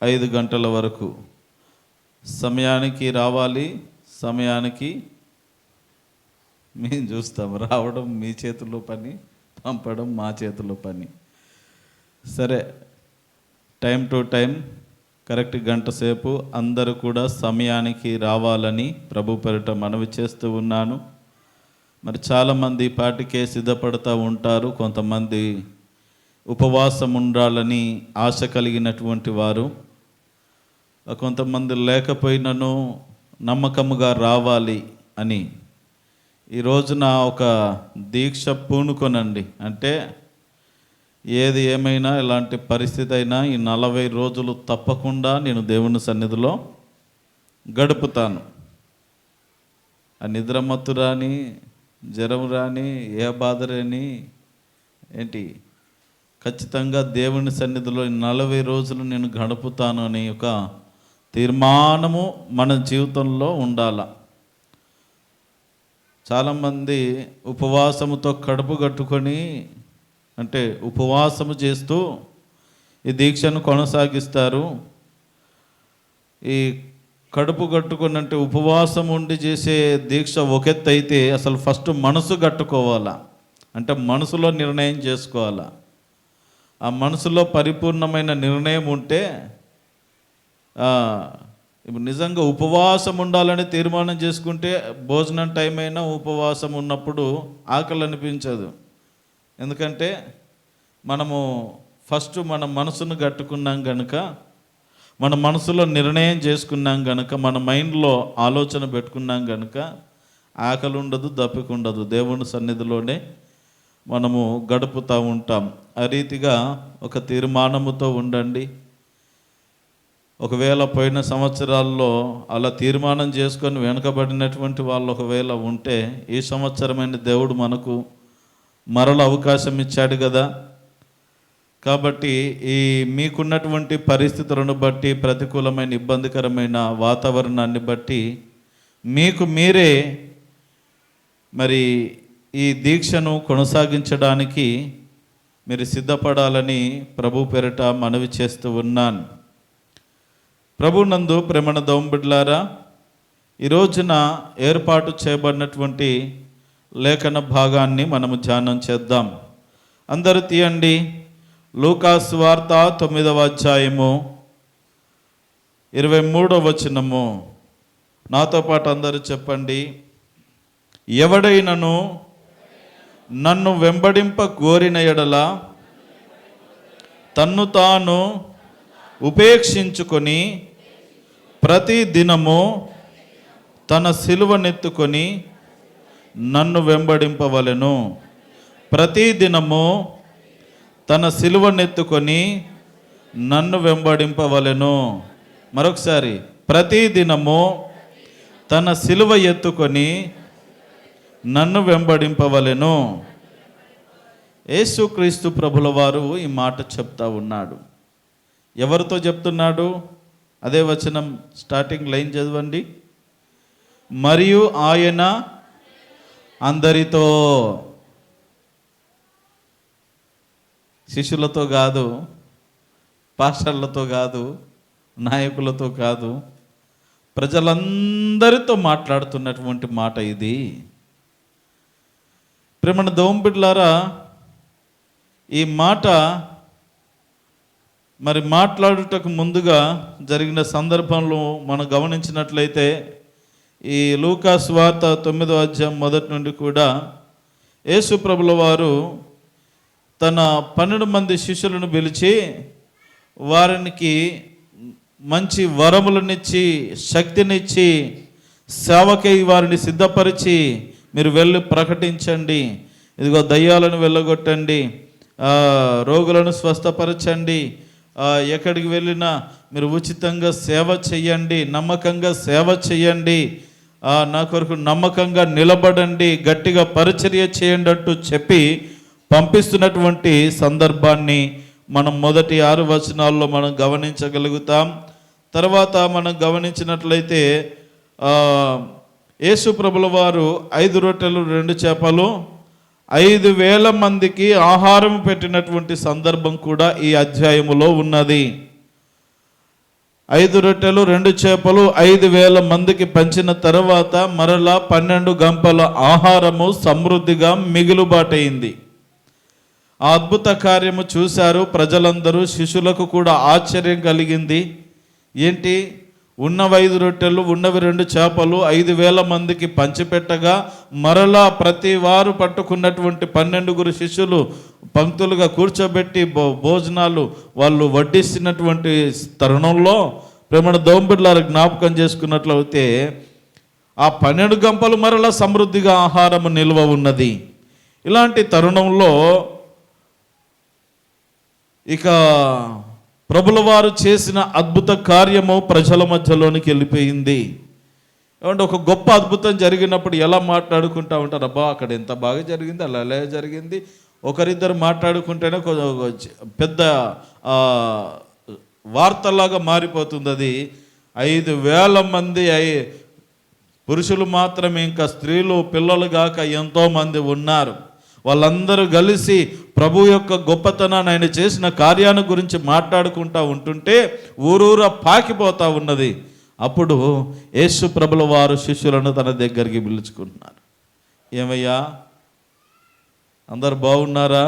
5 గంటల వరకు సమయానికి రావాలి, సమయానికి మేము చూస్తాం. రావడం మీ చేతుల్లో పని, పంపడం మా చేతుల్లో పని. సరే, టైం టు టైం కరెక్ట్ గంట సేపు అందరూ కూడా సమయానికి రావాలని ప్రభు పేరిట మనవి చేస్తూ ఉన్నాను. మరి చాలామంది పాటికే సిద్ధపడుతూ ఉంటారు. కొంతమంది ఉపవాసం ఉండాలని ఆశ కలిగినటువంటి వారు, కొంతమంది లేకపోయినను నమ్మకముగా రావాలి అని ఈ రోజున ఒక దీక్ష పూనుకొనండి. అంటే ఏది ఏమైనా, ఎలాంటి పరిస్థితి అయినా ఈ 40 రోజులు తప్పకుండా నేను దేవుని సన్నిధిలో గడుపుతాను. ఆ నిద్రమత్తు రాని, జ్వరం రాని, ఏ బాధ రాని ఏంటి, ఖచ్చితంగా దేవుని సన్నిధిలో 40 రోజులు నేను గడుపుతాను అనే ఒక తీర్మానము మన జీవితంలో ఉండాల. చాలామంది ఉపవాసముతో కడుపు కట్టుకొని, అంటే ఉపవాసము చేస్తూ ఈ దీక్షను కొనసాగిస్తారు. ఈ కడుపు కట్టుకొని అంటే ఉపవాసం ఉండి చేసే దీక్ష ఒక ఎత్తు అయితే, అసలు ఫస్ట్ మనసు కట్టుకోవాలా, అంటే మనసులో నిర్ణయం చేసుకోవాలా. ఆ మనసులో పరిపూర్ణమైన నిర్ణయం ఉంటే ఇప్పుడు నిజంగా ఉపవాసం ఉండాలని తీర్మానం చేసుకుంటే భోజనం టైం అయినా ఉపవాసం ఉన్నప్పుడు ఆకలి అనిపించదు. ఎందుకంటే మనము ఫస్ట్ మన మనసును కట్టుకున్నాం కనుక, మన మనసులో నిర్ణయం చేసుకున్నాం కనుక, మన మైండ్లో ఆలోచన పెట్టుకున్నాం కనుక ఆకలి ఉండదు, దప్పిక ఉండదు. దేవుని సన్నిధిలోనే మనము గడుపుతూ ఉంటాం. ఆ రీతిగా ఒక తీర్మానముతో ఉండండి. ఒకవేళ పోయిన సంవత్సరాల్లో అలా తీర్మానం చేసుకొని వెనుకబడినటువంటి వాళ్ళు ఒకవేళ ఉంటే, ఈ సంవత్సరమైన దేవుడు మనకు మరల అవకాశం ఇచ్చాడు కదా. కాబట్టి ఈ మీకున్నటువంటి పరిస్థితులను బట్టి, ప్రతికూలమైన ఇబ్బందికరమైన వాతావరణాన్ని బట్టి మీకు మీరే మరి ఈ దీక్షను కొనసాగించడానికి మీరు సిద్ధపడాలని ప్రభు పేరిట మనవి చేస్తూ ఉన్నాను. ప్రభునందు ప్రేమణ దౌంబిడ్లారా, ఈ రోజున ఏర్పాటు చేయబడినటువంటి లేఖన భాగాన్ని మనము ధ్యానం చేద్దాం. అందరూ తీయండి. లూకా సువార్త 9వ అధ్యాయము 23వ వచనము. నాతో పాటు అందరూ చెప్పండి. ఎవడైనను నన్ను వెంబడింప కోరిన ఎడల తన్ను తాను ఉపేక్షించుకొని ప్రతి దినము తన సిలువనెత్తుకొని నన్ను వెంబడింపవలెను. ప్రతి దినము తన సిలువనెత్తుకొని నన్ను వెంబడింపవలెను. మరొకసారి, ప్రతి దినము తన సిలువ ఎత్తుకొని నన్ను వెంబడింపవలెను. యేసుక్రీస్తు ప్రభుల వారు ఈ మాట చెప్తా ఉన్నాడు. ఎవరితో చెప్తున్నాడు? అదే వచనం స్టార్టింగ్ లైన్ చదవండి. మరియు ఆయన అందరితో, శిష్యులతో కాదు, పాస్టర్లతో కాదు, నాయకులతో కాదు, ప్రజలందరితో మాట్లాడుతున్నటువంటి మాట ఇది. ప్రేమణ దోంబిడ్లారా, ఈ మాట మరి మాట్లాడుటకు ముందుగా జరిగిన సందర్భంలో మనం గమనించినట్లయితే, ఈ లూకా సువార్త 9వ అధ్యాయం మొదటి నుండి కూడా యేసు ప్రభుల వారు తన 12 మంది శిష్యులను పిలిచి వారికి మంచి వరములనిచ్చి, శక్తినిచ్చి, సేవకై వారిని సిద్ధపరిచి, మీరు వెళ్ళి ప్రకటించండి, ఇదిగో దయ్యాలను వెళ్ళగొట్టండి, రోగులను స్వస్థపరచండి, ఎక్కడికి వెళ్ళినా మీరు ఉచితంగా సేవ చెయ్యండి, నమ్మకంగా సేవ చెయ్యండి, నా కొరకు నమ్మకంగా నిలబడండి, గట్టిగా పరిచర్య చేయండి అంటూ చెప్పి పంపిస్తున్నటువంటి సందర్భాన్ని మనం మొదటి 6 వచనాల్లో మనం గమనించగలుగుతాం. తర్వాత మనం గమనించినట్లయితే యేసు ప్రభుల వారు 5 రొట్టెలు 2 చేపలు 5,000 మందికి ఆహారం పెట్టినటువంటి సందర్భం కూడా ఈ అధ్యాయములో ఉన్నది. 5 రొట్టెలు 2 చేపలు 5,000 మందికి పంచిన తర్వాత మరలా 12 గంపల ఆహారము సమృద్ధిగా మిగులుబాటైంది. ఆ అద్భుత కార్యము చూశారు ప్రజలందరూ. శిష్యులకు కూడా ఆశ్చర్యం కలిగింది. ఏంటి, ఉన్నవి 5 రొట్టెలు ఉన్నవి 2 చేపలు 5,000 మందికి పంచిపెట్టగా మరలా ప్రతి వారు పట్టుకున్నటువంటి 12 శిష్యులు పంక్తులుగా కూర్చోబెట్టి భోజనాలు వాళ్ళు వడ్డిస్తున్నటువంటి తరుణంలో ప్రేమణ దోంబిడ్లారు జ్ఞాపకం చేసుకున్నట్లయితే ఆ 12 గంపలు మరలా సమృద్ధిగా ఆహారము నిల్వ ఉన్నది. ఇలాంటి తరుణంలో ఇక ప్రభుల వారు చేసిన అద్భుత కార్యము ప్రజల మధ్యలోనికి వెళ్ళిపోయింది. ఏమంటే ఒక గొప్ప అద్భుతం జరిగినప్పుడు ఎలా మాట్లాడుకుంటా ఉంటారు, అబ్బా అక్కడ ఎంత బాగా జరిగింది, అలా ఎలా జరిగింది. ఒకరిద్దరు మాట్లాడుకుంటేనే పెద్ద వార్తలాగా మారిపోతుంది. అది 5,000 మంది పురుషులు మాత్రమే, ఇంకా స్త్రీలు పిల్లలు గాక ఎంతోమంది ఉన్నారు. వాళ్ళందరూ కలిసి ప్రభు యొక్క గొప్పతనాన్ని, ఆయన చేసిన కార్యాన్ని గురించి మాట్లాడుకుంటూ ఉంటుంటే ఊరూరా పాకిపోతూ ఉన్నది. అప్పుడు యేసు ప్రభుల వారు శిష్యులను తన దగ్గరికి పిలుచుకుంటున్నారు. ఏమయ్యా, అందరు బాగున్నారా?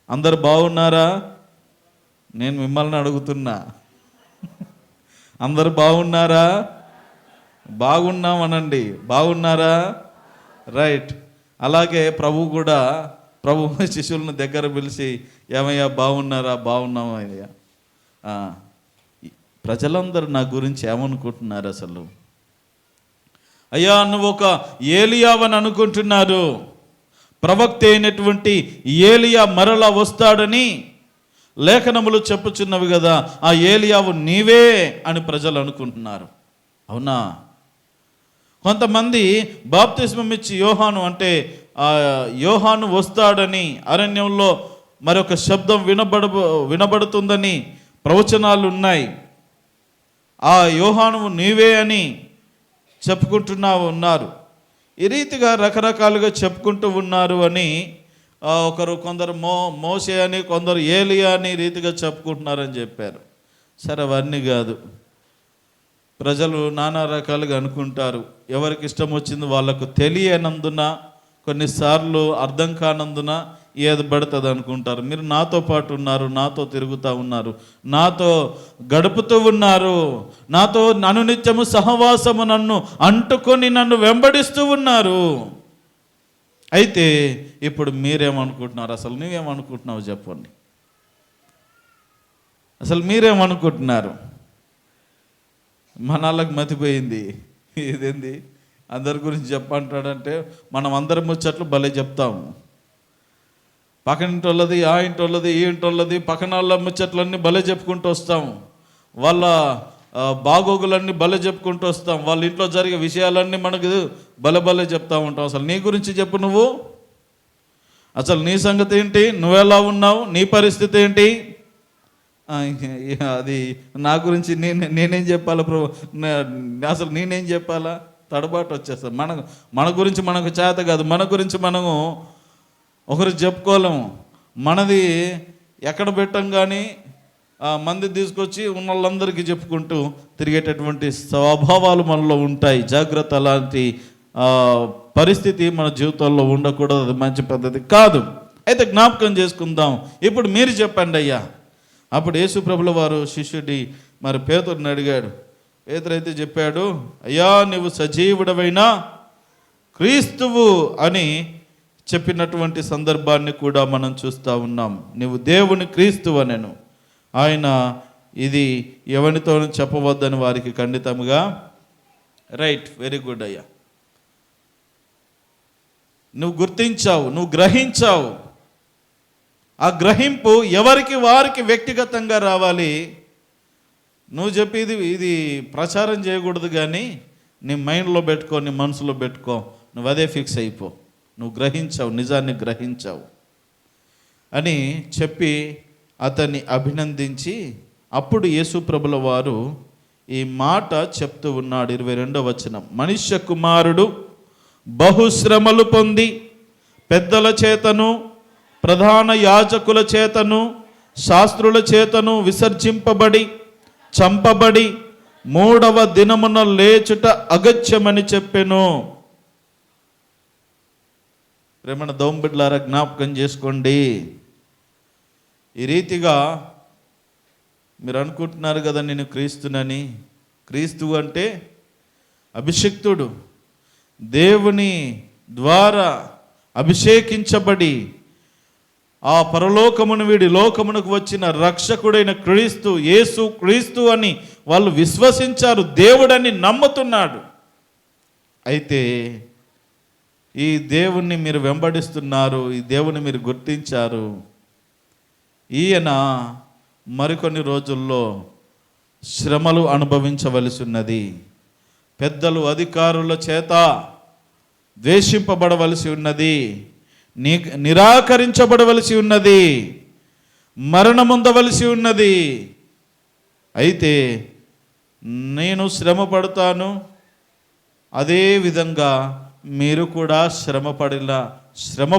అందరు బాగున్నారా? నేను మిమ్మల్ని అడుగుతున్నా, అందరు బాగున్నారా? బాగున్నాం అనండి. బాగున్నారా? రైట్. అలాగే ప్రభు కూడా శిష్యులను దగ్గర పిలిచి, ఏమయ్యా బాగున్నారా? బాగున్నామా అయ్యా. ప్రజలందరూ నా గురించి ఏమనుకుంటున్నారు అసలు? అయ్యా నువ్వు ఒక ఏలియావని అనుకుంటున్నారు. ప్రవక్త అయినటువంటి ఏలియా మరలా వస్తాడని లేఖనములు చెప్పుచున్నవి కదా, ఆ ఏలియావు నీవే అని ప్రజలు అనుకుంటున్నారు. అవునా? కొంతమంది బాప్తిస్మం ఇచ్చి యోహాను వస్తాడని, అరణ్యంలో మరొక శబ్దం వినబడుతుందని ప్రవచనాలు ఉన్నాయి. ఆ యోహాను నీవే అని ఉన్నారు. ఈ రీతిగా రకరకాలుగా చెప్పుకుంటూ ఉన్నారు అని కొందరు మోసే అని, కొందరు ఏలియా అని రీతిగా చెప్పుకుంటున్నారని చెప్పారు. సరే, అవన్నీ కాదు. ప్రజలు నానా రకాలుగా అనుకుంటారు. ఎవరికి ఇష్టం వచ్చింది వాళ్ళకు తెలియనందున, కొన్నిసార్లు అర్థం కానందున ఏది పడుతుంది అనుకుంటారు. మీరు నాతో పాటు ఉన్నారు, నాతో తిరుగుతూ ఉన్నారు, నాతో గడుపుతూ ఉన్నారు, నాతో అనునిత్యము సహవాసము నన్ను అంటుకొని నన్ను వెంబడిస్తూ ఉన్నారు. అయితే ఇప్పుడు మీరేమనుకుంటున్నారు? అసలు నువ్వేమనుకుంటున్నావు చెప్పండి. అసలు మీరేమనుకుంటున్నారు? మనాళ్ళకి మతిపోయింది. ఇదేంది అందరి గురించి చెప్పంటాడంటే, మనం అందరి ముచ్చట్లు భలే చెప్తాము. పక్కనింటి వాళ్ళది, ఆ ఇంటి వాళ్ళది, ఈ ఇంటి వాళ్ళది, పక్కన వాళ్ళ ముచ్చట్లన్నీ భలే చెప్పుకుంటూ వస్తాం. వాళ్ళ బాగోగులన్నీ భలే చెప్పుకుంటూ వస్తాం. వాళ్ళ ఇంట్లో జరిగే విషయాలన్నీ మనకు భలే చెప్తూ ఉంటాం. అసలు నీ గురించి చెప్పు. నువ్వు అసలు నీ సంగతి ఏంటి? నువ్వెలా ఉన్నావు? నీ పరిస్థితి ఏంటి? అది నా గురించి నేనేం చెప్పాలా ప్రభు? అసలు నేనేం చెప్పాలా? తడబాటు వచ్చేస్తాం. మన గురించి మనకు చేత కాదు. మన గురించి మనము ఒకరు చెప్పుకోలేము. మనది ఎక్కడ పెట్టం కానీ మంది తీసుకొచ్చి ఉన్న వాళ్ళందరికీ చెప్పుకుంటూ తిరిగేటటువంటి స్వభావాలు మనలో ఉంటాయి. జాగ్రత్త. అలాంటి పరిస్థితి మన జీవితంలో ఉండకూడదు. అది మంచి పద్ధతి కాదు. అయితే జ్ఞాపకం చేసుకుందాం. ఇప్పుడు మీరు చెప్పండి అయ్యా. అప్పుడు యేసు ప్రభుల వారు శిష్యుడి పేతురుని అడిగాడు. పేతురు అయితే చెప్పాడు, అయ్యా నువ్వు సజీవుడవైన క్రీస్తువు అని చెప్పినటువంటి సందర్భాన్ని కూడా మనం చూస్తూ ఉన్నాం. నువ్వు దేవుని క్రీస్తువు అనెను. ఆయన ఇది ఎవరితోనూ చెప్పవద్దని వారికి ఖండితముగా. రైట్, వెరీ గుడ్ అయ్యా. నువ్వు గుర్తించావు, నువ్వు గ్రహించావు. ఆ గ్రహింపు ఎవరికి వారికి వ్యక్తిగతంగా రావాలి. నువ్వు చెప్పేది ఇది ప్రచారం చేయకూడదు, కానీ నీ మైండ్లో పెట్టుకో, నీ మనసులో పెట్టుకో. నువ్వు అదే ఫిక్స్ అయిపో. నువ్వు గ్రహించావు, నిజాన్ని గ్రహించావు అని చెప్పి అతన్ని అభినందించి అప్పుడు యేసు ప్రభుల వారు ఈ మాట చెప్తూ ఉన్నాడు. 22వ వచనం, మనుష్య కుమారుడు బహుశ్రమలు పొంది పెద్దల చేతను ప్రధాన యాజకుల చేతను శాస్త్రుల చేతను విసర్జింపబడి చంపబడి 3వ దినమున లేచుట అగత్యమని చెప్పెను. ప్రేమన దోంబిడ్లారా, జ్ఞాపకం చేసుకోండి. ఈ రీతిగా మీరు అనుకుంటున్నారు కదా నేను క్రీస్తునని. క్రీస్తు అంటే అభిషిక్తుడు, దేవుని ద్వారా అభిషేకించబడి ఆ పరలోకమును వీడి లోకమునకు వచ్చిన రక్షకుడైన క్రీస్తు, యేసు క్రీస్తు అని వాళ్ళు విశ్వసించారు, దేవుడని నమ్ముతున్నాడు. అయితే ఈ దేవుణ్ణి మీరు వెంబడిస్తున్నారు, ఈ దేవుని మీరు గుర్తించారు. ఈయన మరికొన్ని రోజుల్లో శ్రమలు అనుభవించవలసి ఉన్నది. పెద్దలు అధికారుల చేత ద్వేషింపబడవలసి ఉన్నది, నిరాకరించబడవలసి ఉన్నది, మరణముందవలసి ఉన్నది. అయితే నేను శ్రమ అదే విధంగా మీరు కూడా శ్రమ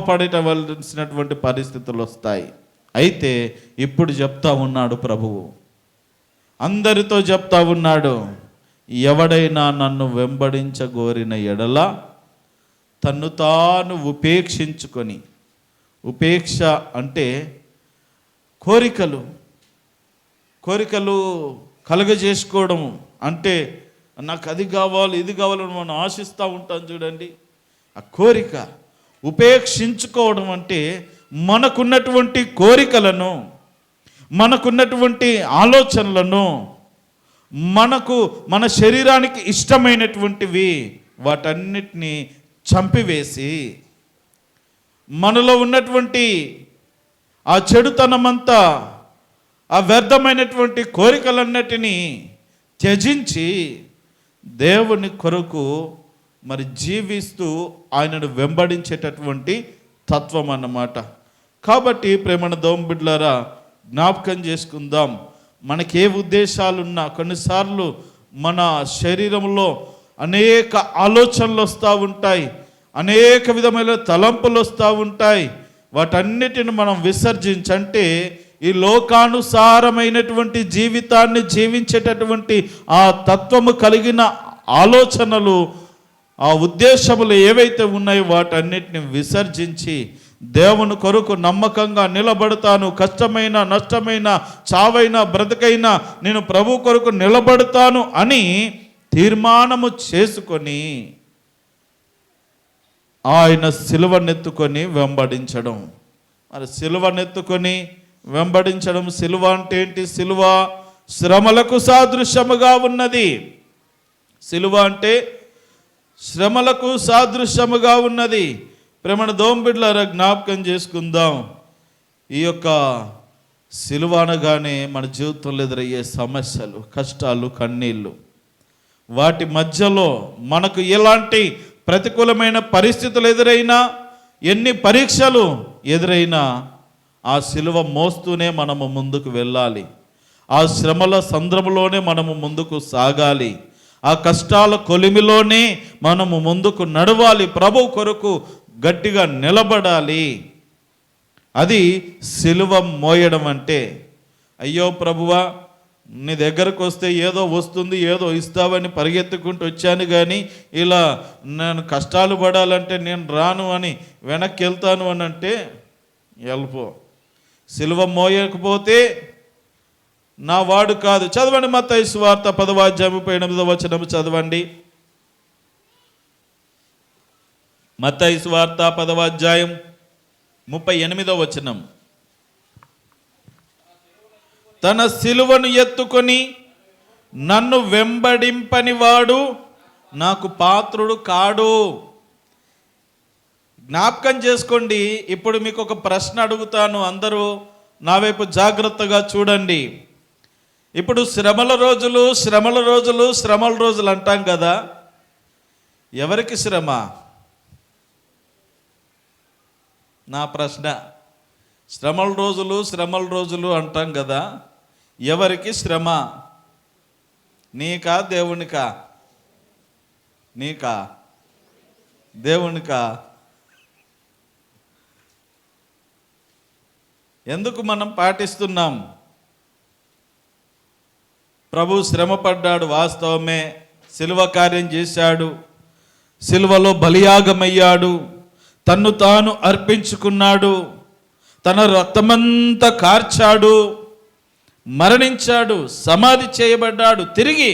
పడవలసినటువంటి పరిస్థితులు వస్తాయి. అయితే ఇప్పుడు చెప్తా ఉన్నాడు ప్రభువు, అందరితో చెప్తా ఉన్నాడు, ఎవడైనా నన్ను వెంబడించగోరిన ఎడల తన్ను తాను ఉపేక్షించుకొని, ఉపేక్ష అంటే కోరికలు కలుగజేసుకోవడం అంటే నాకు అది కావాలి ఇది కావాలని మనం ఆశిస్తూ ఉంటాం చూడండి. ఆ కోరిక ఉపేక్షించుకోవడం అంటే మనకున్నటువంటి కోరికలను, మనకున్నటువంటి ఆలోచనలను, మన శరీరానికి ఇష్టమైనటువంటివి వాటన్నిటినీ చంపివేసి మనలో ఉన్నటువంటి ఆ చెడుతనమంతా, ఆ వ్యర్థమైనటువంటి కోరికలన్నిటినీ త్యజించి దేవుని కొరకు మరి జీవిస్తూ ఆయనను వెంబడించేటటువంటి తత్వం అన్నమాట. కాబట్టి ప్రేమణ దోంబిడ్లారా, జ్ఞాపకం చేసుకుందాం. మనకి ఏ ఉద్దేశాలున్నా కొన్నిసార్లు మన శరీరంలో అనేక ఆలోచనలు వస్తూ ఉంటాయి, అనేక విధమైన తలంపులు వస్తూ ఉంటాయి. వాటన్నిటిని మనం విసర్జించంటే ఈ లోకానుసారమైనటువంటి జీవితాన్ని జీవించేటటువంటి ఆ తత్వము కలిగిన ఆలోచనలు, ఆ ఉద్దేశములు ఏవైతే ఉన్నాయో వాటన్నిటిని విసర్జించి దేవుని కొరకు నమ్మకంగా నిలబడతాను, కష్టమైన నష్టమైన చావైనా బ్రతకైనా నేను ప్రభు కొరకు నిలబడతాను అని తీర్మానము చేసుకొని ఆయన సిలువనెత్తుకొని వెంబడించడం. మరి సిలువనెత్తుకొని వెంబడించడం, సిలువ అంటే ఏంటి? సిలువ శ్రమలకు సాదృశ్యముగా ఉన్నది. సిలువ అంటే శ్రమలకు సాదృశ్యముగా ఉన్నది. ప్రేమణ దోంబిడ్లారా, జ్ఞాపకం చేసుకుందాం. ఈ యొక్క సిలువ అనగానే మన జీవితంలో ఎదురయ్యే సమస్యలు, కష్టాలు, కన్నీళ్ళు, వాటి మధ్యలో మనకు ఎలాంటి ప్రతికూలమైన పరిస్థితులు ఎదురైనా, ఎన్ని పరీక్షలు ఎదురైనా ఆ సిలువ మోస్తూనే మనము ముందుకు వెళ్ళాలి. ఆ శ్రమల సంద్రములోనే మనము ముందుకు సాగాలి. ఆ కష్టాల కొలిమిలోనే మనము ముందుకు నడవాలి. ప్రభు కొరకు గట్టిగా నిలబడాలి. అది సిలువ మోయడం అంటే. అయ్యో ప్రభువా, నీ దగ్గరకు వస్తే ఏదో వస్తుంది, ఏదో ఇస్తావని పరిగెత్తుకుంటూ వచ్చాను, కానీ ఇలా నేను కష్టాలు పడాలంటే నేను రాను అని వెనక్కి వెళ్తాను అని అంటే వెళ్ళిపో. సిలువ మోయకపోతే నా వాడు కాదు. చదవండి మత్తయి సువార్త 10వ అధ్యాయం 38వ వచనం చదవండి. మత్తయి సువార్త 10వ అధ్యాయం 38వ వచనం. తన సిలువను ఎత్తుకొని నన్ను వెంబడింపని వాడు నాకు పాత్రుడు కాడు. జ్ఞాపకం చేసుకోండి. ఇప్పుడు మీకు ఒక ప్రశ్న అడుగుతాను, అందరూ నా వైపు జాగ్రత్తగా చూడండి. ఇప్పుడు శ్రమల రోజులు అంటాం కదా. ఎవరికి శ్రమ? నా ప్రశ్న. శ్రమల రోజులు అంటాం కదా, ఎవరికి శ్రమ? నీకా దేవునికా? నీకా దేవునికా? ఎందుకు మనం పాటిస్తున్నాం? ప్రభు శ్రమ పడ్డాడు, వాస్తవమే. శిలువ కార్యం చేశాడు, శిలువలో బలియాగమయ్యాడు, తన్ను తాను అర్పించుకున్నాడు, తన రక్తమంతా కార్చాడు, మరణించాడు, సమాధి చేయబడ్డాడు, తిరిగి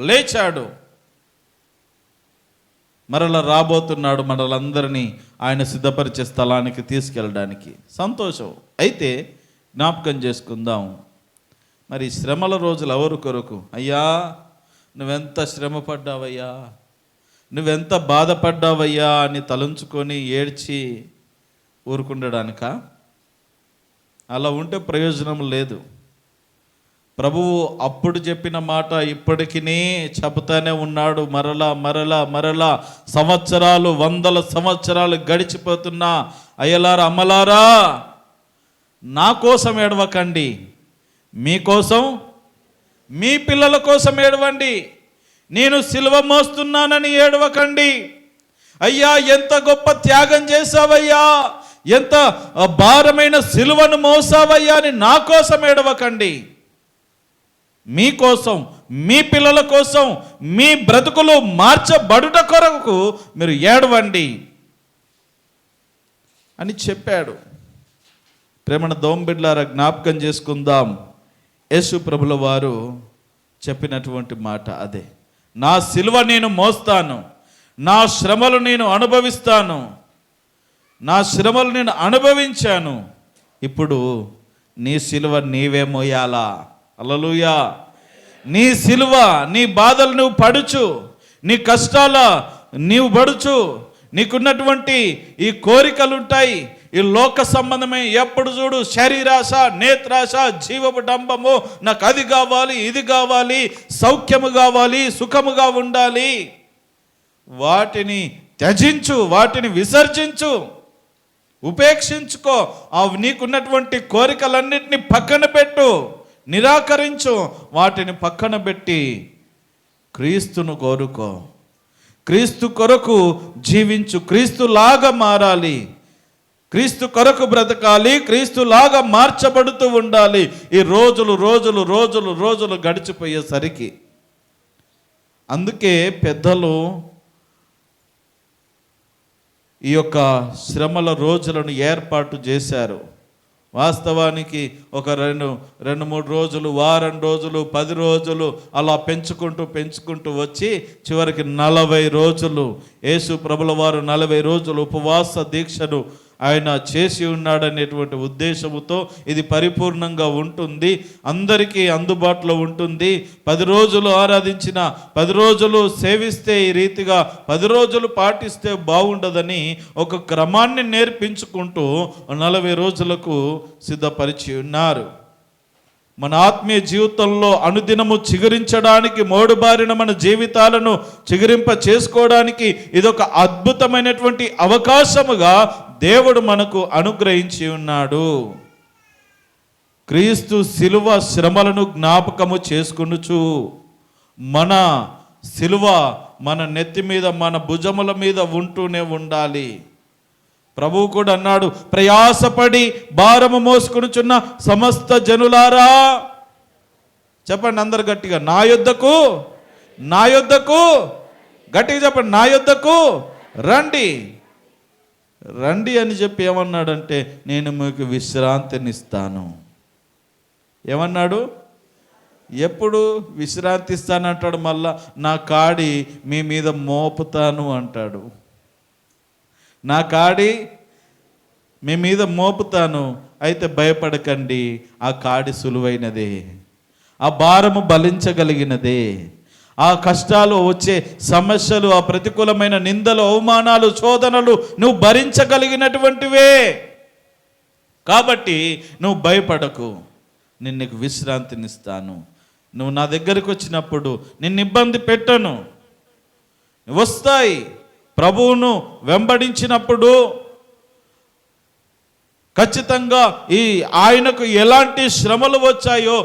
లేచాడు, మరలా రాబోతున్నాడు మనలందరినీ ఆయన సిద్ధపరిచే స్థలానికి తీసుకెళ్ళడానికి. సంతోషం. అయితే జ్ఞాపకం చేసుకుందాం, మరి శ్రమల రోజులు ఎవరు కొరకు? అయ్యా నువ్వెంత శ్రమ పడ్డావయ్యా, నువ్వెంత బాధపడ్డావయ్యా అని తలంచుకొని ఏడ్చి ఊరుకుండడానిక? అలా ఉంటే ప్రయోజనం లేదు. ప్రభువు అప్పుడు చెప్పిన మాట ఇప్పటికీ చెబుతానే ఉన్నాడు. మరలా మరలా మరలా సంవత్సరాలు, వందల సంవత్సరాలు గడిచిపోతున్నా, అయ్యలారా అమ్మలారా, నా కోసం ఏడవకండి, మీకోసం, మీ పిల్లల కోసం ఏడవండి. నేను సిలువ మోస్తున్నానని ఏడవకండి. అయ్యా ఎంత గొప్ప త్యాగం చేశావయ్యా, ఎంత భారమైన సిలువను మోసావయ్యా అని నా కోసం ఏడవకండి. మీకోసం, మీ పిల్లల కోసం, మీ బ్రతుకులు మార్చబడుట కొరకు మీరు ఏడవండి అని చెప్పాడు. ప్రేమణ దోంబిడ్లారా, జ్ఞాపకం చేసుకుందాం, యేసు ప్రభుల వారు చెప్పినటువంటి మాట అదే. నా సిలువ నేను మోస్తాను, నా శ్రమలు నేను అనుభవిస్తాను, నా శ్రమలు నేను అనుభవించాను, ఇప్పుడు నీ సిలువ నీవే మోయాలా. హల్లెలూయా. నీ సిలువ, నీ బాధలు నువ్వు పడుచు, నీ కష్టాల నీవు పడుచు, నీకున్నటువంటి ఈ కోరికలు ఉంటాయి, ఈ లోక సంబంధమే, ఎప్పుడు చూడు శరీరాశ, నేత్రాశ, జీవపు డంబము, నాకు అది కావాలి, ఇది కావాలి, సౌఖ్యము కావాలి, సుఖముగా ఉండాలి. వాటిని త్యజించు, వాటిని విసర్జించు, ఉపేక్షించుకో. నీకున్నటువంటి కోరికలన్నింటినీ పక్కన పెట్టు, నిరాకరించు, వాటిని పక్కన పెట్టి క్రీస్తును కోరుకో, క్రీస్తు కొరకు జీవించు, క్రీస్తులాగా మారాలి, క్రీస్తు కొరకు బ్రతకాలి, క్రీస్తులాగా మార్చబడుతూ ఉండాలి. ఈ రోజులు రోజులు రోజులు రోజులు గడిచిపోయేసరికి అందుకే పెద్దలు ఈ యొక్క శ్రమల రోజులను ఏర్పాటు చేశారు. వాస్తవానికి ఒక రెండు మూడు రోజులు, వారం రోజులు, 10 రోజులు అలా పెంచుకుంటూ వచ్చి చివరికి 40 రోజులు యేసు ప్రభుల వారు 40 రోజులు ఉపవాస దీక్షను ఆయన చేసి ఉన్నాడనేటువంటి ఉద్దేశముతో ఇది పరిపూర్ణంగా ఉంటుంది, అందరికీ అందుబాటులో ఉంటుంది. 10 రోజులు ఆరాధించిన, 10 రోజులు సేవిస్తే ఈ రీతిగా 10 రోజులు పాటిస్తే బాగుండదని ఒక క్రమాన్ని నేర్పించుకుంటూ 40 రోజులకు సిద్ధపరిచి ఉన్నారు. మన ఆత్మీయ జీవితంలో అనుదినము చిగురించడానికి, మోడుబారిన మన జీవితాలను చిగురింప చేసుకోవడానికి ఇదొక అద్భుతమైనటువంటి అవకాశముగా దేవుడు మనకు అనుగ్రహించి ఉన్నాడు. క్రీస్తు శిలువ శ్రమలను జ్ఞాపకము చేసుకొనుచు, మన శిలువ మన నెత్తి మీద, మన భుజముల మీద ఉంటూనే ఉండాలి. ప్రభువు కూడా అన్నాడు, ప్రయాసపడి భారము మోసుకొనుచున్న సమస్త జనులారా, చెప్పండి అందరు గట్టిగా, నా యొద్దకు, నా యొద్దకు, గట్టిగా చెప్పండి, నా యొద్దకు రండి, రండి అని చెప్పి ఏమన్నాడంటే, నేను మీకు విశ్రాంతినిస్తాను. ఏమన్నాడు? ఎప్పుడు విశ్రాంతి ఇస్తానంటాడు, మళ్ళా నా కాడి మీ మీద మోపుతాను అంటాడు. నా కాడి మీ మీద మోపుతాను, అయితే భయపడకండి, ఆ కాడి సులువైనదే, ఆ భారము బలించగలిగినదే, ఆ కష్టాలు, వచ్చే సమస్యలు, ఆ ప్రతికూలమైన నిందలు, అవమానాలు, శోధనలు నువ్వు భరించగలిగినటువంటివే. కాబట్టి నువ్వు భయపడకు, నేను నీకు విశ్రాంతినిస్తాను. నువ్వు నా దగ్గరికి వచ్చినప్పుడు నిన్ను ఇబ్బంది పెట్టను. వస్తాయి, ప్రభువును వెంబడించినప్పుడు ఖచ్చితంగా ఈ ఆయనకు ఎలాంటి శ్రమలు వచ్చాయో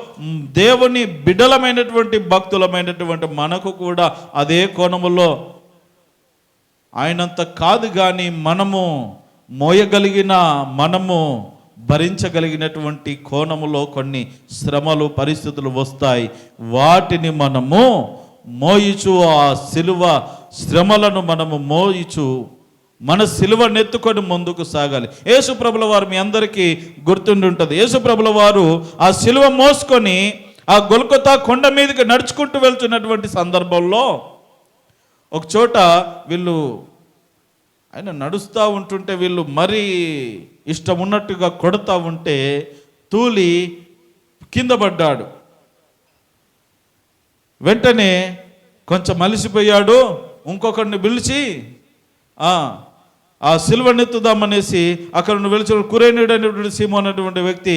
దేవుని బిడ్డలమైనటువంటి భక్తులమైనటువంటి మనకు కూడా అదే కోణములో ఆయనంత కాదు కానీ మనము మోయగలిగిన, మనము భరించగలిగినటువంటి కోణములో కొన్ని శ్రమలు పరిస్థితులు వస్తాయి. వాటిని మనము మోయిచు, ఆ సిలువ శ్రమలను మనము మోయిచు మన సిలువనెత్తుకొని ముందుకు సాగాలి. యేసుప్రభుల వారు మీ అందరికీ గుర్తుండి ఉంటుంది. యేసుప్రభుల వారు ఆ సిలువ మోసుకొని ఆ గొల్గొతా కొండ మీదకి నడుచుకుంటూ వెళ్తున్నటువంటి సందర్భంలో ఒక చోట వీళ్ళు ఆయన నడుస్తూ ఉంటుంటే వీళ్ళు మరీ ఇష్టం ఉన్నట్టుగా కొడుతూ ఉంటే తూలి కింద పడ్డాడు. వెంటనే కొంచెం మలిసిపోయాడు. ఇంకొకరిని పిలిచి ఆ సిలువనెత్తుదామనేసి అక్కడ వెలిచి కురేనుడు అనేటువంటి సీమోన్ అనేటువంటి వ్యక్తి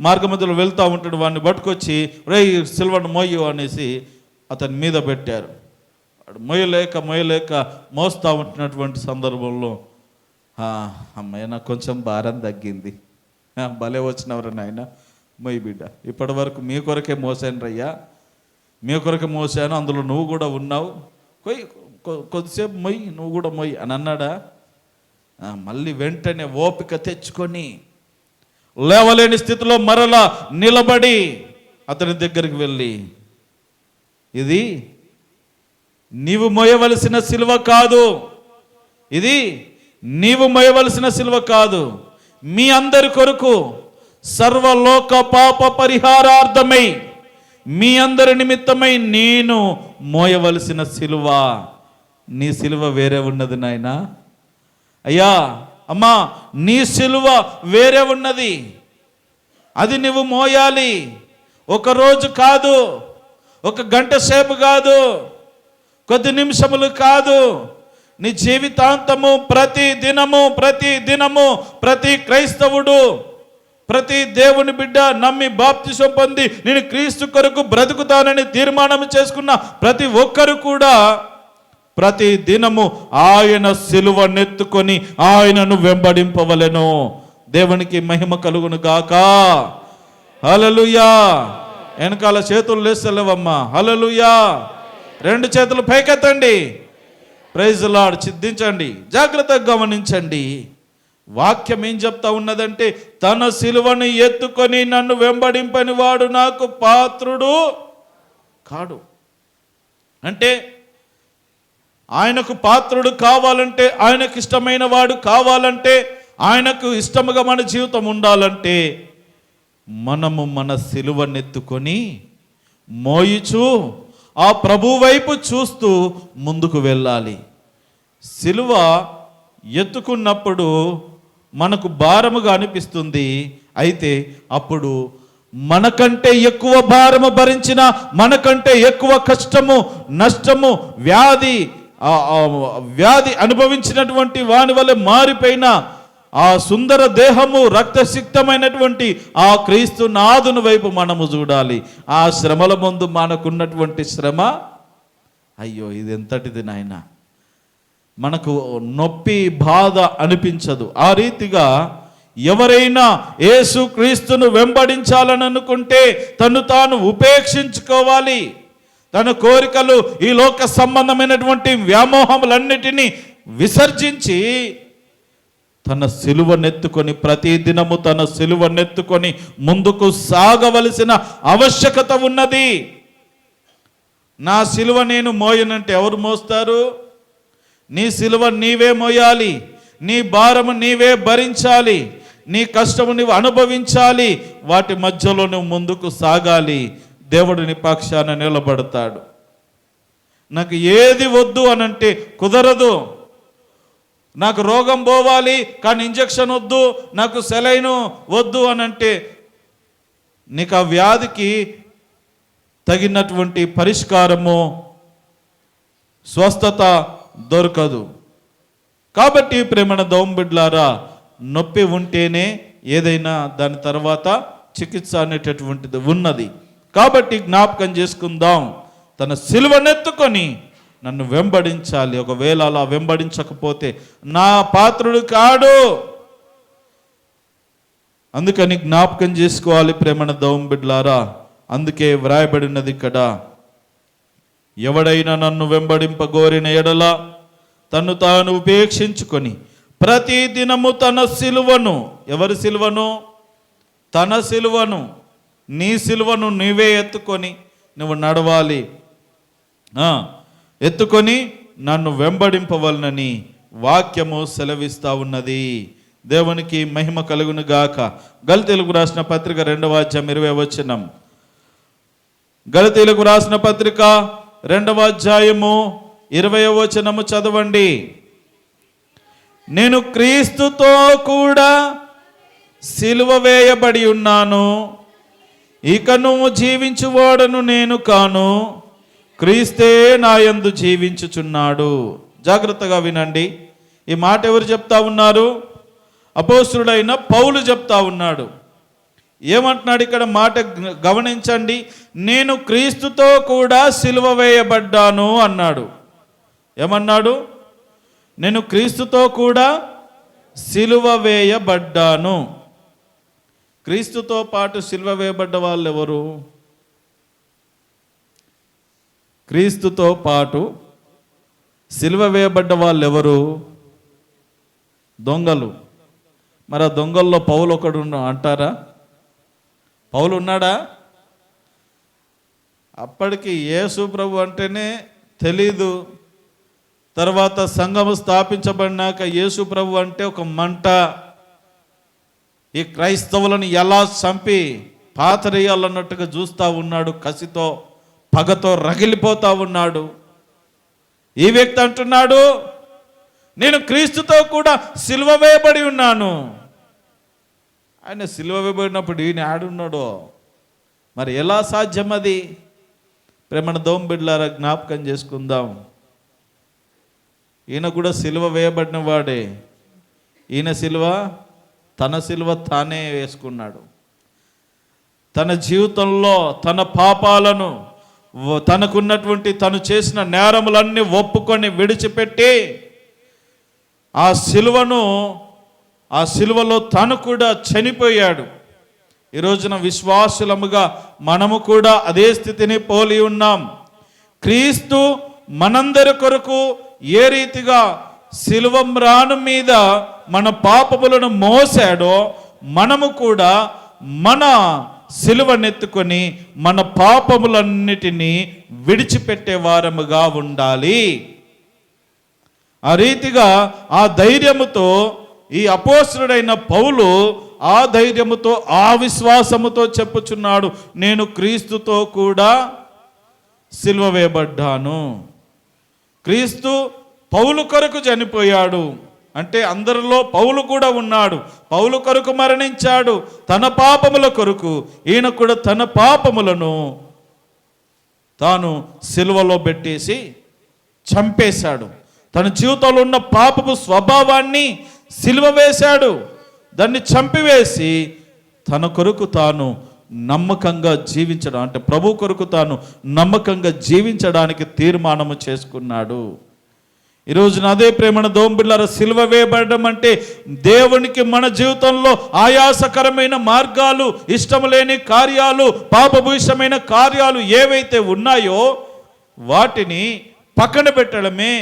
మార్గ మధ్యలో వెళ్తూ ఉంటాడు. వాడిని పట్టుకొచ్చి రేయ్ సిలువను మోయు అనేసి అతని మీద పెట్టారు. మొయ్యలేక మోస్తూ ఉంటున్నటువంటి సందర్భంలో అమ్మాయి నాకు కొంచెం భారం తగ్గింది, భలే వచ్చినవరా నాయన, మొయ్యి బిడ్డ, ఇప్పటి వరకు మీ కొరకే మోసాను రయ్యా, మీ కొరకే మోసాను, అందులో నువ్వు కూడా ఉన్నావు, కొద్దిసేపు మొయ్యి, నువ్వు కూడా మొయ్యి అని అన్నాడా. మళ్ళీ వెంటనే ఓపిక తెచ్చుకొని లేవలేని స్థితిలో మరలా నిలబడి అతని దగ్గరికి వెళ్ళి, ఇది నీవు మోయవలసిన సిలువ కాదు, ఇది నీవు మోయవలసిన సిలువ కాదు, మీ అందరి కొరకు సర్వలోక పాప పరిహారార్థమై మీ అందరి నిమిత్తమై నేను మోయవలసిన సిలువ. నీ సిలువ వేరే ఉన్నది నాయనా, అయ్యా అమ్మా నీ సిలువ వేరే ఉన్నది, అది నువ్వు మోయాలి. ఒకరోజు కాదు, ఒక గంట సేపు కాదు, కొద్ది నిమిషములు కాదు, నీ జీవితాంతము ప్రతి దినము ప్రతి క్రైస్తవుడు, ప్రతి దేవుని బిడ్డ నమ్మి బాప్తిసం పొంది నేను క్రీస్తు కొరకు బ్రతుకుతానని తీర్మానం చేసుకున్న ప్రతి ఒక్కరు కూడా ప్రతి దినము ఆయన సిలువనెత్తుకొని ఆయనను వెంబడింపవలెను. దేవునికి మహిమ కలుగును గాక. హల్లెలూయా. వెనకాల చేతులు లేస్తలేవమ్మా. హల్లెలూయా. రెండు చేతులు పైకెత్తండి. Praise lord. చింతించండి, జాగ్రత్తగా గమనించండి. వాక్యం ఏం చెప్తా ఉన్నదంటే, తన సిలువను ఎత్తుకొని నన్ను వెంబడింపని వాడు నాకు పాత్రుడు కాడు. అంటే ఆయనకు పాత్రుడు కావాలంటే, ఆయనకు ఇష్టమైన వాడు కావాలంటే, ఆయనకు ఇష్టముగా మన జీవితం ఉండాలంటే మనము మన సిలువనెత్తుకొని మోయిచు ఆ ప్రభు వైపు చూస్తూ ముందుకు వెళ్ళాలి. సిలువ ఎత్తుకున్నప్పుడు మనకు భారముగా అనిపిస్తుంది. అయితే అప్పుడు మనకంటే ఎక్కువ భారము భరించిన, మనకంటే ఎక్కువ కష్టము, నష్టము, వ్యాధి అనుభవించినటువంటి వాని వల్ల మారిపోయిన ఆ సుందర దేహము, రక్తసిక్తమైనటువంటి ఆ క్రీస్తు నాదుని వైపు మనము చూడాలి. ఆ శ్రమల ముందు మనకున్నటువంటి శ్రమ, అయ్యో ఇది ఎంతటిది నాయన, మనకు నొప్పి బాధ అనిపించదు. ఆ రీతిగా ఎవరైనా యేసు క్రీస్తును వెంబడించాలని అనుకుంటే తను తాను ఉపేక్షించుకోవాలి. తన కోరికలు, ఈ లోక సంబంధమైనటువంటి వ్యామోహములన్నిటినీ విసర్జించి తన సిలువనెత్తుకొని ప్రతిదినము తన సిలువనెత్తుకొని ముందుకు సాగవలసిన ఆవశ్యకత ఉన్నది. నా సిలువ నేను మోయనంటే ఎవరు మోస్తారు? నీ సిలువ నీవే మోయాలి, నీ భారము నీవే భరించాలి, నీ కష్టము నీవు అనుభవించాలి. వాటి మధ్యలో నువ్వు ముందుకు సాగాలి. దేవుడు నీ పక్షాన నిలబడతాడు. నాకు ఏది వద్దు అనంటే కుదరదు. నాకు రోగం పోవాలి కానీ ఇంజక్షన్ వద్దు, నాకు సెలైను వద్దు అనంటే నీకు ఆ వ్యాధికి తగినటువంటి పరిష్కారము, స్వస్థత దొరకదు. కాబట్టి ప్రేమన దౌంబిడ్లారా, నొప్పి ఉంటేనే ఏదైనా దాని తర్వాత చికిత్స అనేటటువంటిది ఉన్నది. కాబట్టి జ్ఞాపకం చేసుకుందాం, తన సిలువనెత్తుకొని నన్ను వెంబడించాలి. ఒకవేళ అలా వెంబడించకపోతే నా పాత్రుడు కాడు. అందుకని జ్ఞాపకం చేసుకోవాలి ప్రేమన దౌంబిడ్లారా. అందుకే వ్రాయబడినది ఇక్కడ, ఎవడైనా నన్ను వెంబడింపగోరిన ఎడల తను తాను ఉపేక్షించుకొని ప్రతి దినము తన సిలువను, ఎవరి సిలువను? తన సిలువను, నీ సిలువను నీవే ఎత్తుకొని నువ్వు నడవాలి, ఎత్తుకొని నన్ను వెంబడింపవలనని వాక్యము సెలవిస్తూ ఉన్నది. దేవునికి మహిమ కలుగును గాక. గలతీయులకు రాసిన పత్రిక 2వ అధ్యాయం 20వ వచనం. గలతీయులకు రాసిన పత్రిక 2వ అధ్యాయము 20వ వచనము చదవండి. నేను క్రీస్తుతో కూడా సిలువ వేయబడి ఉన్నాను, ఇకను జీవించువాడను నేను కాను, క్రీస్తే నాయందు జీవించుచున్నాడు. జాగ్రత్తగా వినండి. ఈ మాట ఎవరు చెప్తా ఉన్నారు? అపోస్తలుడైన పౌలు చెప్తా ఉన్నాడు. ఏమంటున్నాడు ఇక్కడ? మాట గమనించండి. నేను క్రీస్తుతో కూడా సిలువ వేయబడ్డాను అన్నాడు. ఏమన్నాడు? నేను క్రీస్తుతో కూడా సిలువ వేయబడ్డాను. క్రీస్తుతో పాటు సిలువ వేయబడ్డ వాళ్ళు ఎవరు? క్రీస్తుతో పాటు సిలువ వేయబడ్డ వాళ్ళు ఎవరు? దొంగలు. మరి ఆ దొంగల్లో పౌలు ఒకడు అంటారా? పౌలు ఉన్నాడా? అప్పటికి యేసు ప్రభు అంటేనే తెలీదు. తర్వాత సంఘము స్థాపించబడినాక యేసు ప్రభు అంటే ఒక మంట. ఈ క్రైస్తవులను ఎలా చంపి పాతరేయాలన్నట్టుగా చూస్తూ ఉన్నాడు. కసితో, పగతో రగిలిపోతూ ఉన్నాడు. ఈ వ్యక్తి అంటున్నాడు, నేను క్రీస్తుతో కూడా సిలువ వేయబడి ఉన్నాను. ఆయన సిలువ వేయబడినప్పుడు ఈయన ఆడున్నాడో మరి ఎలా సాధ్యం అది? ప్రేమణ దోంబిడ్లారా, జ్ఞాపకం చేసుకుందాం. ఈయన కూడా సిలువ వేయబడిన వాడే. ఈయన సిలువ, తన సిలువ తానే వేసుకున్నాడు. తన జీవితంలో తన పాపాలను, తనకున్నటువంటి తను చేసిన నేరములన్నీ ఒప్పుకొని విడిచిపెట్టి ఆ సిలువలో తను కూడా చనిపోయాడు. ఈ రోజున విశ్వాసులముగా మనము కూడా అదే స్థితిని పోలి ఉన్నాం. క్రీస్తు మనందరి కొరకు ఏ రీతిగా సిలువ మ్రాను మీద మన పాపములను మోసాడో, మనము కూడా మన సిలువనెత్తుకొని మన పాపములన్నిటినీ విడిచిపెట్టే వారముగా ఉండాలి. ఆ రీతిగా ఆ ధైర్యముతో ఈ అపోస్తలుడైన పౌలు ఆ ధైర్యముతో, ఆ విశ్వాసముతో చెప్పుచున్నాడు, నేను క్రీస్తుతో కూడా సిలువ వేయబడ్డాను. క్రీస్తు పౌలు కొరకు చనిపోయాడు అంటే అందరిలో పౌలు కూడా ఉన్నాడు. పౌలు కొరకు మరణించాడు, తన పాపముల కొరకు. ఈయన కూడా తన పాపములను తాను సిలువలో పెట్టేసి చంపేశాడు. తన జీవితంలో ఉన్న పాపపు స్వభావాన్ని సిలువ వేశాడు, దాన్ని చంపివేసి తన కొరకు తాను నమ్మకంగా జీవించడం, అంటే ప్రభు కొరకు తాను నమ్మకంగా జీవించడానికి తీర్మానము చేసుకున్నాడు. ఈరోజున అదే ప్రేమను దోంబిళ్ళారా, సిలువ వేయబడడం అంటే దేవునికి మన జీవితంలో ఆయాసకరమైన మార్గాలు, ఇష్టం లేని కార్యాలు, పాపభూషమైన కార్యాలు ఏవైతే ఉన్నాయో వాటిని పక్కన పెట్టడమే,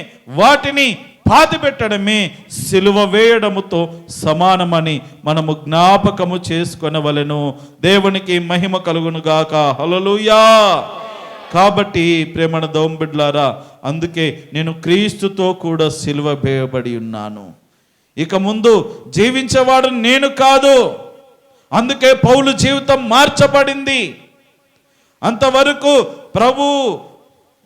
వాటిని పాతి పెట్టడమే సిలువ వేయడముతో సమానమని మనము జ్ఞాపకము చేసుకొనవలెను. దేవునికి మహిమ కలుగును గాక. హల్లెలూయా. కాబట్టి ప్రేమణ దోంబిడ్లారా, అందుకే నేను క్రీస్తుతో కూడా సిలువ వేయబడి ఉన్నాను. ఇక ముందు జీవించేవాడు నేను కాదు. అందుకే పౌలు జీవితం మార్చబడింది. అంతవరకు ప్రభు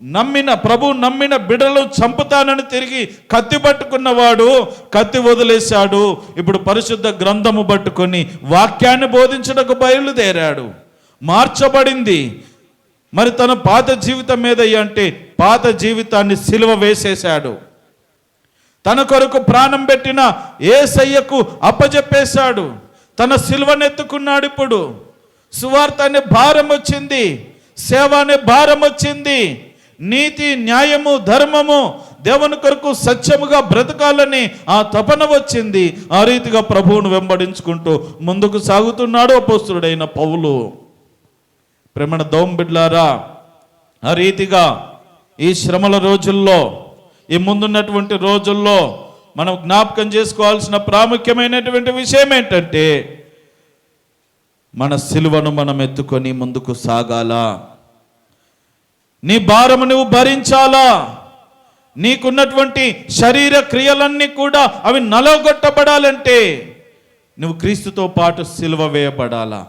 నమ్మిన బిడ్డలు చంపుతానని తిరిగి కత్తి పట్టుకున్నవాడు కత్తి వదిలేశాడు. ఇప్పుడు పరిశుద్ధ గ్రంథము పట్టుకొని వాక్యాన్ని బోధించడానికి బయలుదేరాడు. మార్చబడింది. మరి తన పాత జీవితం మీద అంటే పాత జీవితాన్ని సిలువ వేసేశాడు. తన కొరకు ప్రాణం పెట్టిన యేసయ్యకు అప్పజెప్పేశాడు. తన సిలువనెత్తుకున్నాడు. ఇప్పుడు సువార్త అనే భారం వచ్చింది, సేవ అనే భారం వచ్చింది, నీతి, న్యాయము, ధర్మము, దేవుని కొరకు సత్యముగా బ్రతకాలని ఆ తపన వచ్చింది. ఆ రీతిగా ప్రభువును వెంబడించుకుంటూ ముందుకు సాగుతున్నాడు అపోస్తలుడైన పౌలు. ప్రేమణ దోంబిడ్లారా, ఆ రీతిగా ఈ శ్రమల రోజుల్లో, ఈ ముందున్నటువంటి రోజుల్లో మనం జ్ఞాపకం చేసుకోవాల్సిన ప్రాముఖ్యమైనటువంటి విషయం ఏంటంటే, మన సిలువను మనం ఎత్తుకొని ముందుకు సాగాలా. నీ భారము నువ్వు భరించాలా. నీకున్నటువంటి శరీర క్రియలన్నీ కూడా అవి నలగొట్టబడాలంటే నువ్వు క్రీస్తుతో పాటు సిలువ వేయబడాలా.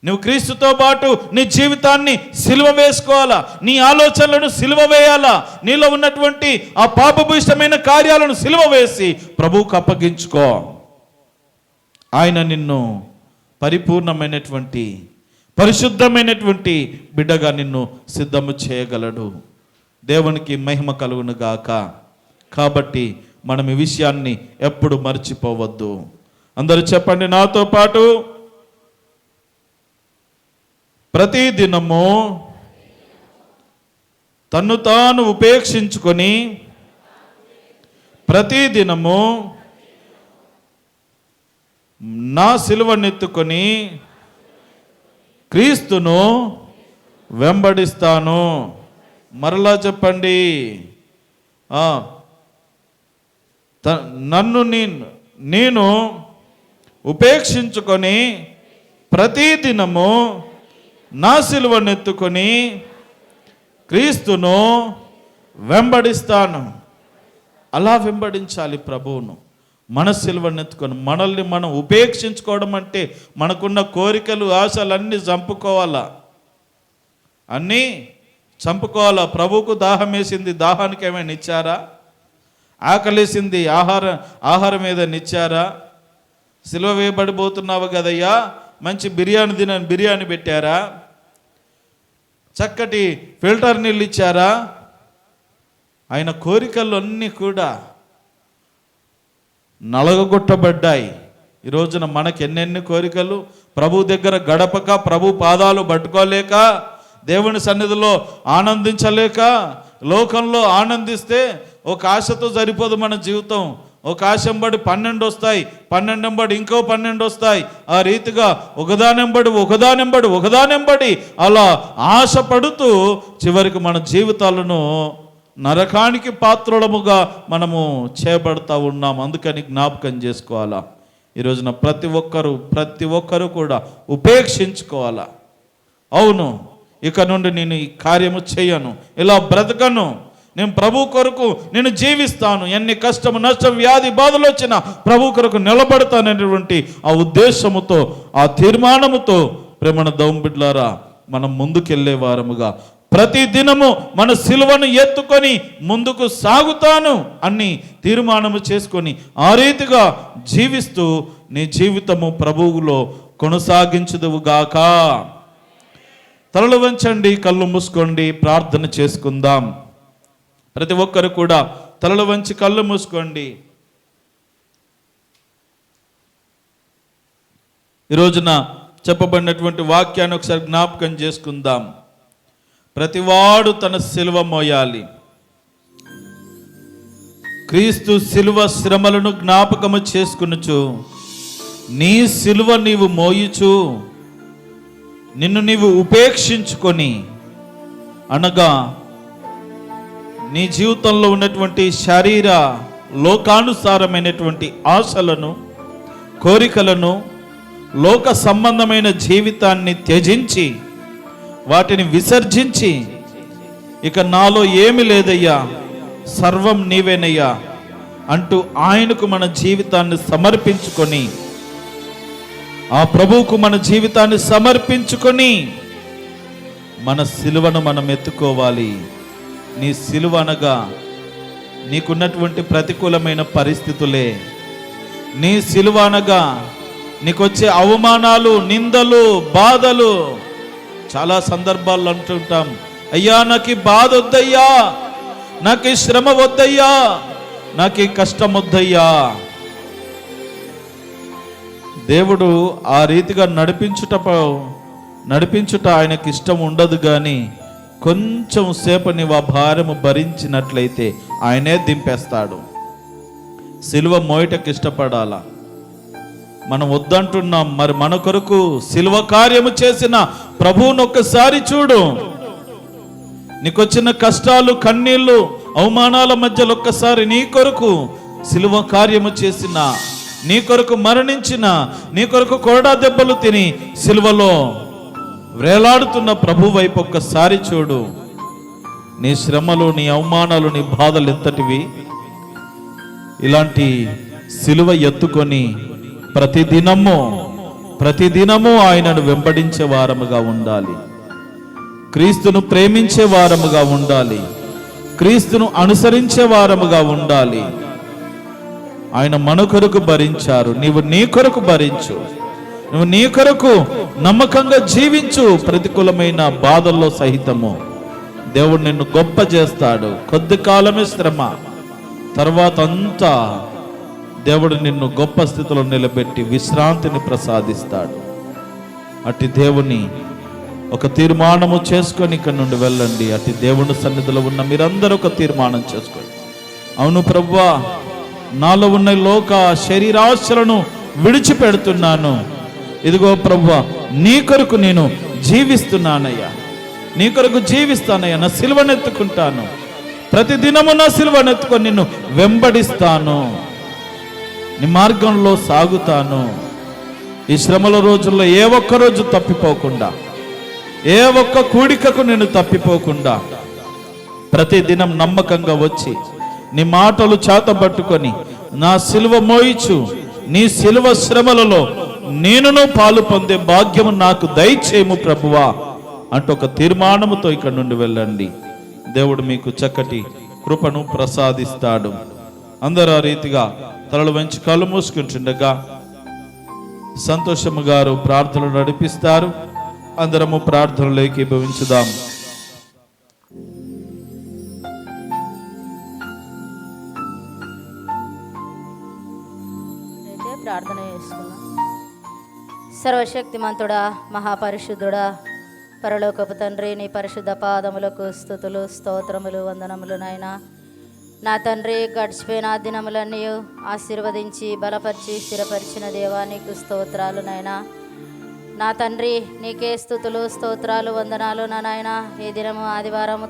నువ్వు క్రీస్తుతో పాటు నీ జీవితాన్ని సిలువ వేసుకోవాలా. నీ ఆలోచనలను సిలువ వేయాలా. నీలో ఉన్నటువంటి ఆ పాపభూయిష్టమైన కార్యాలను సిలువ వేసి ప్రభువుకు అప్పగించుకో. ఆయన నిన్ను పరిపూర్ణమైనటువంటి పరిశుద్ధమైనటువంటి బిడ్డగా నిన్ను సిద్ధము చేయగలడు. దేవునికి మహిమ కలుగును గాక. కాబట్టి మనం ఈ విషయాన్ని ఎప్పుడు మర్చిపోవద్దు. అందరూ చెప్పండి నాతో పాటు, ప్రతి దినము తన్ను తాను ఉపేక్షించుకొని ప్రతి దినము నా సిలువనెత్తుకొని క్రీస్తును వెంబడిస్తాను. మరలా చెప్పండి. నన్ను నేను ఉపేక్షించుకొని ప్రతి దినము నా సిలువనెత్తుకొని క్రీస్తును వెంబడిస్తాను. అలా వెంబడించాలి ప్రభువును. మన సిలువనెత్తుకొని మనల్ని మనం ఉపేక్షించుకోవడం అంటే మనకున్న కోరికలు ఆశలన్నీ చంపుకోవాలా. అన్నీ చంపుకోవాలా. ప్రభువుకు దాహం వేసింది, దాహానికి ఏమైనా ఇచ్చారా? ఆకలేసింది, ఆహారం ఏదైనా ఇచ్చారా? సిలువ వేయబడిపోతున్నావు కదయ్యా, మంచి బిర్యానీ తినని బిర్యానీ పెట్టారా? చక్కటి ఫిల్టర్ నీళ్ళు ఇచ్చారా? ఆయన కోరికలు అన్నీ కూడా నలగొట్టబడ్డాయి. ఈ రోజున మనకి ఎన్నెన్ని కోరికలు. ప్రభు దగ్గర గడపక, ప్రభు పాదాలు పట్టుకోలేక, దేవుని సన్నిధిలో ఆనందించలేక, లోకంలో ఆనందిస్తే ఒక ఆశతో సరిపోదు మన జీవితం. ఒక ఆశంబడి 12 వస్తాయి, 12 ఇంకో 12 వస్తాయి. ఆ రీతిగా ఒకదానెంబడి అలా ఆశపడుతూ చివరికి మన జీవితాలను నరకానికి పాత్రులముగా మనము చేయబడతా ఉన్నాం. అందుకని జ్ఞాపకం చేసుకోవాలా. ఈ రోజున ప్రతి ఒక్కరు కూడా ఉపేక్షించుకోవాలా. అవును, ఇక నుండి నేను ఈ కార్యము చేయను, ఇలా బ్రతకను, నేను ప్రభు కొరకు నేను జీవిస్తాను, ఎన్ని కష్టము నష్టం వ్యాధి బాధలు వచ్చినా ప్రభు కొరకు నిలబడతాననేటువంటి ఆ ఉద్దేశముతో, ఆ తీర్మానముతో ప్రేమణ దౌంబిడ్లారా మనం ముందుకెళ్ళే వారముగా ప్రతి దినము మన సిలువను ఎత్తుకొని ముందుకు సాగుతాను అని తీర్మానము చేసుకొని ఆ రీతిగా జీవిస్తూ నీ జీవితము ప్రభువులో కొనసాగించుదువుగాక. తలలు వంచండి, కళ్ళు మూసుకోండి, ప్రార్థన చేసుకుందాం. ప్రతి ఒక్కరు కూడా తలలు వంచి కళ్ళు మూసుకోండి. ఈ రోజున చెప్పబడినటువంటి వాక్యాన్ని ఒకసారి జ్ఞాపకం చేసుకుందాం. ప్రతివాడు తన సిలువ మోయాలి. క్రీస్తు సిలువ శ్రమలను జ్ఞాపకము చేసుకునుచు నీ సిలువ నీవు మోయుచు నిన్ను నీవు ఉపేక్షించుకొని, అనగా నీ జీవితంలో ఉన్నటువంటి శరీర లోకానుసారమైనటువంటి ఆశలను, కోరికలను, లోక సంబంధమైన జీవితాన్ని త్యజించి, వాటిని విసర్జించి, ఇక నాలో ఏమి లేదయ్యా, సర్వం నీవేనయ్యా అంటూ ఆయనకు మన జీవితాన్ని సమర్పించుకొని, ఆ ప్రభువుకు మన జీవితాన్ని సమర్పించుకొని మన సిలువను మనం ఎత్తుకోవాలి. నీ సిలువ అనగా నీకున్నటువంటి ప్రతికూలమైన పరిస్థితులే. నీ సిలువ అనగా నీకొచ్చే అవమానాలు, నిందలు, బాధలు. చాలా సందర్భాల్లో అంటుంటాం, అయ్యా నాకు ఈ బాధ వద్దయ్యా, నాకు ఈ శ్రమ వద్దయ్యా, నాకు ఈ కష్టం వద్దయ్యా. దేవుడు ఆ రీతిగా నడిపించుట ఆయనకి ఇష్టం ఉండదు. కానీ కొంచెం సేపు నీవు ఆ భారము భరించినట్లయితే ఆయనే దింపేస్తాడు. సిలువ మోయటకు ఇష్టపడాలా. మనం వద్దంటున్నాం, మరి మన కొరకు సిలువ కార్యము చేసిన ప్రభువును ఒక్కసారి చూడు. నీకొచ్చిన కష్టాలు, కన్నీళ్లు, అవమానాల మధ్యలో ఒక్కసారి నీ కొరకు సిలువ కార్యము చేసిన నీ కొరకు మరణించిన, నీ కొరకు కొరడా దెబ్బలు తిని సిలువలో వేలాడుతున్న ప్రభు వైపు ఒక్కసారి చూడు. నీ శ్రమలు, నీ అవమానాలు, నీ బాధలు ఎంతటివి. ఇలాంటి సిలువ ఎత్తుకొని ప్రతిదినము ఆయనను వెంబడించే వారముగా ఉండాలి. క్రీస్తును ప్రేమించే వారముగా ఉండాలి. క్రీస్తును అనుసరించే వారముగా ఉండాలి. ఆయన మన కొరకు భరించారు, నీవు నీ కొరకు భరించు. నువ్వు నీ కొరకు నమ్మకంగా జీవించు. ప్రతికూలమైన బాధల్లో సహితము దేవుడు నిన్ను గొప్ప చేస్తాడు. కొద్ది కాలమే శ్రమ, తర్వాత అంతా దేవుడు నిన్ను గొప్ప స్థితిలో నిలబెట్టి విశ్రాంతిని ప్రసాదిస్తాడు. అట్టి దేవుని ఒక తీర్మానము చేసుకొని ఇక్కడ నుండి వెళ్ళండి. అట్టి దేవుని సన్నిధిలో ఉన్న మీరందరూ ఒక తీర్మానం చేసుకోండి. అవును ప్రభువా, నాలో ఉన్న లోక శరీరాశలను విడిచిపెడుతున్నాను. ఇదిగో ప్రభువా, నీ కొరకు నేను జీవిస్తున్నానయ్యా, నీ కొరకు జీవిస్తానయ్యా. నా సిలువనెత్తుకుంటాను, ప్రతిదినము నా సిలువనెత్తుకొని నిన్ను వెంబడిస్తాను, నీ మార్గంలో సాగుతాను. ఈ శ్రమల రోజుల్లో ఏ ఒక్క రోజు తప్పిపోకుండా, ఏ ఒక్క కూడికకు నేను తప్పిపోకుండా ప్రతిదినం నమ్మకంగా వచ్చి నీ మాటలు చేతబట్టుకొని నా సిలువ మోయిచు నీ సిలువ శ్రమలలో నేనును పాలు పొందే భాగ్యము నాకు దయచేయము ప్రభువా అంటూ ఒక తీర్మానముతో ఇక్కడ నుండి వెళ్ళండి. దేవుడు మీకు చక్కటి కృపను ప్రసాదిస్తాడు. అందరూ ఆ రీతిగా తలలు వంచి కళ్ళు మూసుకుంటుండగా సంతోషము గారు ప్రార్థనలు నడిపిస్తారు. అందరము ప్రార్థనలో ఏకీభవించుదాం. ప్రార్థన చేసుకున్నాం. సర్వశక్తిమంతుడా, మహాపరిశుద్ధుడా, పరలోకపు తండ్రి, నీ పరిశుద్ధ పాదములకు స్తుతులు, స్తోత్రములు, వందనములు. నాయనా నా తండ్రి, గడిచిపోయిన దినములన్నీ ఆశీర్వదించి బలపరిచి స్థిరపరిచిన దేవా నీకు స్తోత్రాలు. నాయనా నా తండ్రి, నీకే స్తుతులు, స్తోత్రాలు, వందనాలు. నా నాయన ఈ దినము ఆదివారము